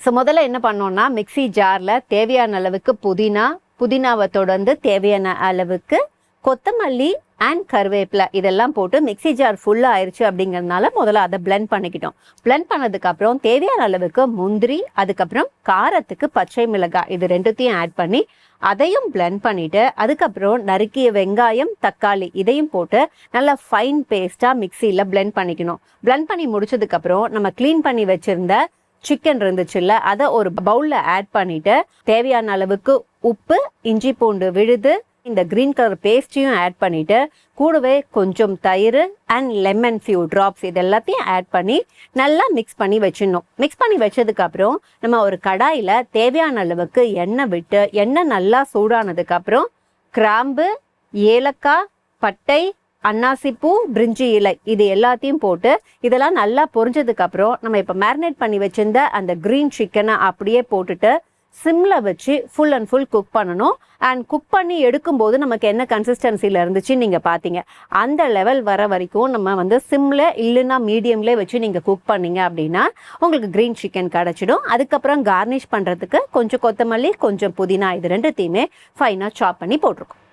So முதல்ல என்ன பண்ணோம்னா மிக்ஸி ஜாரில் தேவையான அளவுக்கு புதினாவை தொடர்ந்து தேவையான அளவுக்கு கொத்தமல்லி அண்ட் கருவேப்பிலை இதெல்லாம் போட்டு மிக்ஸி ஜார் ஃபுல்லாக ஆயிடுச்சு அப்படிங்கிறதுனால முதல்ல அதை பிளெண்ட் பண்ணிக்கிட்டோம். பிளெண்ட் பண்ணதுக்கப்புறம் தேவையான அளவுக்கு முந்திரி, அதுக்கப்புறம் காரத்துக்கு பச்சை மிளகாய், இது ரெண்டுத்தையும் ஆட் பண்ணி அதையும் பிளெண்ட் பண்ணிவிட்டு அதுக்கப்புறம் நறுக்கிய வெங்காயம், தக்காளி இதையும் போட்டு நல்லா ஃபைன் பேஸ்ட்டாக மிக்சியில் பிளெண்ட் பண்ணிக்கணும். பிளெண்ட் பண்ணி முடிச்சதுக்கப்புறம் நம்ம க்ளீன் பண்ணி வச்சுருந்த சிக்கன் இருந்துச்சுல்ல, அதை ஒரு பவுலில் ஆட் பண்ணிவிட்டு தேவையான அளவுக்கு உப்பு, இஞ்சி பூண்டு விழுது, இந்த கிரீன் கலர் பேஸ்ட்டையும் ஆட் பண்ணிவிட்டு கூடவே கொஞ்சம் தயிர் அண்ட் லெமன் ஃபியூ ட்ராப்ஸ் இது எல்லாத்தையும் ஆட் பண்ணி நல்லா மிக்ஸ் பண்ணி வச்சிடணும். மிக்ஸ் பண்ணி வச்சதுக்கப்புறம் நம்ம ஒரு கடாயில் தேவையான அளவுக்கு எண்ணெய் விட்டு எண்ணெய் நல்லா சூடானதுக்கப்புறம் கிராம்பு, ஏலக்காய், பட்டை, அன்னாசிப்பூ, பிரிஞ்சி இலை இது எல்லாத்தையும் போட்டு இதெல்லாம் நல்லா பொரிஞ்சதுக்கப்புறம் நம்ம இப்போ மேரினேட் பண்ணி வச்சிருந்த அந்த கிரீன் சிக்கனை அப்படியே போட்டுட்டு சிம்மில் வச்சு ஃபுல் அண்ட் ஃபுல் குக் பண்ணணும். அண்ட் குக் பண்ணி எடுக்கும்போது நமக்கு என்ன கன்சிஸ்டன்சியில் இருந்துச்சுன்னு நீங்கள் பார்த்தீங்க. அந்த லெவல் வர வரைக்கும் நம்ம சிம்மில் இல்லைன்னா மீடியம்லேயே வச்சு நீங்கள் குக் பண்ணீங்க அப்படின்னா உங்களுக்கு க்ரீன் சிக்கன் கிடச்சிடும். அதுக்கப்புறம் கார்னிஷ் பண்ணுறதுக்கு கொஞ்சம் கொத்தமல்லி, கொஞ்சம் புதினா இது ரெண்டுத்தையுமே ஃபைனாக சாப் பண்ணி போட்டிருக்கோம்.